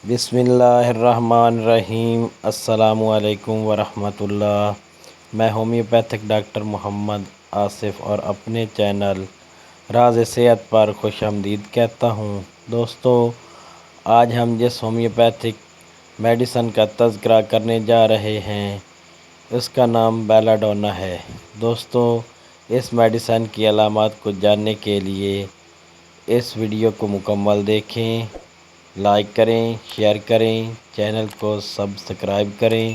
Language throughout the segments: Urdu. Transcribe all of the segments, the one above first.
بسم اللہ الرحمن الرحیم۔ السلام علیکم ورحمۃ اللہ۔ میں ہومیوپیتھک ڈاکٹر محمد آصف اور اپنے چینل راز صحت پر خوش آمدید کہتا ہوں۔ دوستو، آج ہم جس ہومیوپیتھک میڈیسن کا تذکرہ کرنے جا رہے ہیں اس کا نام بیلا ڈونا ہے۔ دوستو، اس میڈیسن کی علامات کو جاننے کے لیے اس ویڈیو کو مکمل دیکھیں، لائک کریں، شیئر کریں، چینل کو سبسکرائب کریں،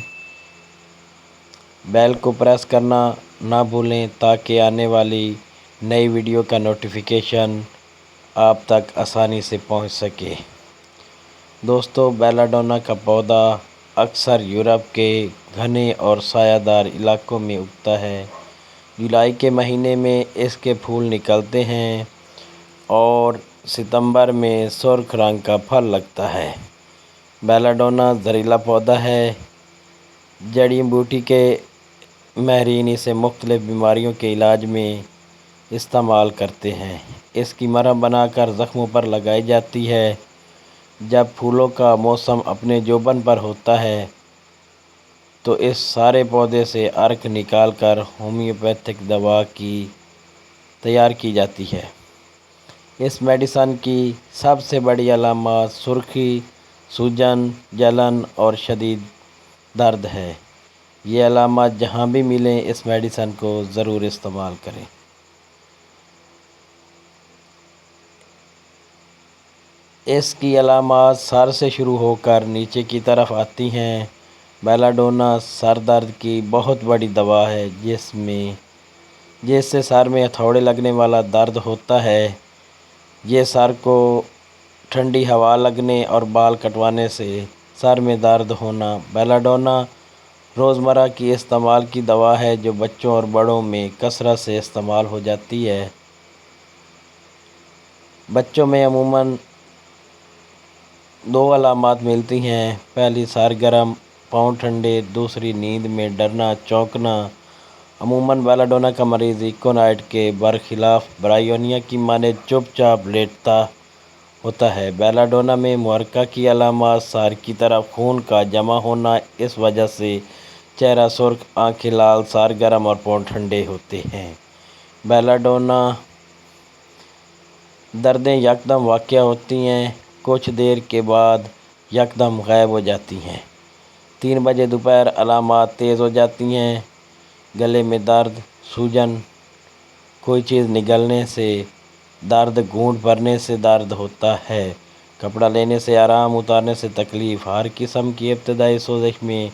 بیل کو پریس کرنا نہ بھولیں تاکہ آنے والی نئی ویڈیو کا نوٹیفیکیشن آپ تک آسانی سے پہنچ سکے۔ دوستو، بیلا ڈونا کا پودا اکثر یورپ کے گھنے اور سایہ دار علاقوں میں اگتا ہے۔ جولائی کے مہینے میں اس کے پھول نکلتے ہیں اور ستمبر میں سرخ رنگ کا پھل لگتا ہے۔ بیلا ڈونا زہریلا پودا ہے۔ جڑی بوٹی کے ماہرین اسے مختلف بیماریوں کے علاج میں استعمال کرتے ہیں۔ اس کی مرہم بنا کر زخموں پر لگائی جاتی ہے۔ جب پھولوں کا موسم اپنے جوبن پر ہوتا ہے تو اس سارے پودے سے ارک نکال کر ہومیوپیتھک دوا تیار کی جاتی ہے۔ اس میڈیسن کی سب سے بڑی علامات سرخی، سوجن، جلن اور شدید درد ہے۔ یہ علامات جہاں بھی ملیں اس میڈیسن کو ضرور استعمال کریں۔ اس کی علامات سر سے شروع ہو کر نیچے کی طرف آتی ہیں۔ بیلا ڈونا سر درد کی بہت بڑی دوا ہے جس سے سر میں ہتھوڑے لگنے والا درد ہوتا ہے۔ یہ سر کو ٹھنڈی ہوا لگنے اور بال کٹوانے سے سر میں درد ہونا۔ بیلا ڈونا روزمرہ کی استعمال کی دوا ہے جو بچوں اور بڑوں میں کثرت سے استعمال ہو جاتی ہے۔ بچوں میں عموماً دو علامات ملتی ہیں، پہلی سر گرم، پاؤں ٹھنڈے، دوسری نیند میں ڈرنا، چونکنا۔ عموماً بیلا ڈونا کا مریض ایکونائٹ کے برخلاف برائیونیا کی مانند چپ چاپ لیٹا ہوتا ہے۔ بیلا ڈونا میں محرکہ کی علامات سر کی طرف خون کا جمع ہونا، اس وجہ سے چہرہ سرخ، آنکھیں لال، سر گرم اور پاؤں ٹھنڈے ہوتے ہیں۔ بیلا ڈونا دردیں یکدم واقع ہوتی ہیں، کچھ دیر کے بعد یکدم غائب ہو جاتی ہیں۔ 3 بجے دوپہر علامات تیز ہو جاتی ہیں۔ گلے میں درد، سوجن، کوئی چیز نگلنے سے درد، گھونٹ بھرنے سے درد ہوتا ہے، کپڑا لینے سے آرام، اتارنے سے تکلیف۔ ہر قسم کی ابتدائی سوزش میں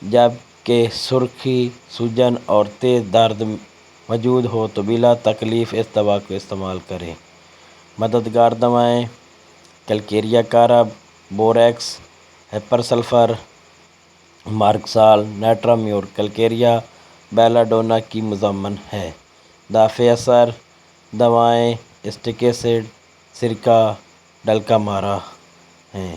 جبکہ سرخی، سوجن اور تیز درد موجود ہو تو بلا تکلیف اس دوا کو استعمال کریں۔ مددگار دوائیں: کیلکیریا کارب، بوریکس، ہیپر سلفر، مارکسال، نیٹرامیور۔ کیلکیریا بیلا ڈونا کی مضمن ہے۔ دافع اثر: دوائیں اسٹک ایسڈ، سرکہ، ڈلکامارا ہیں۔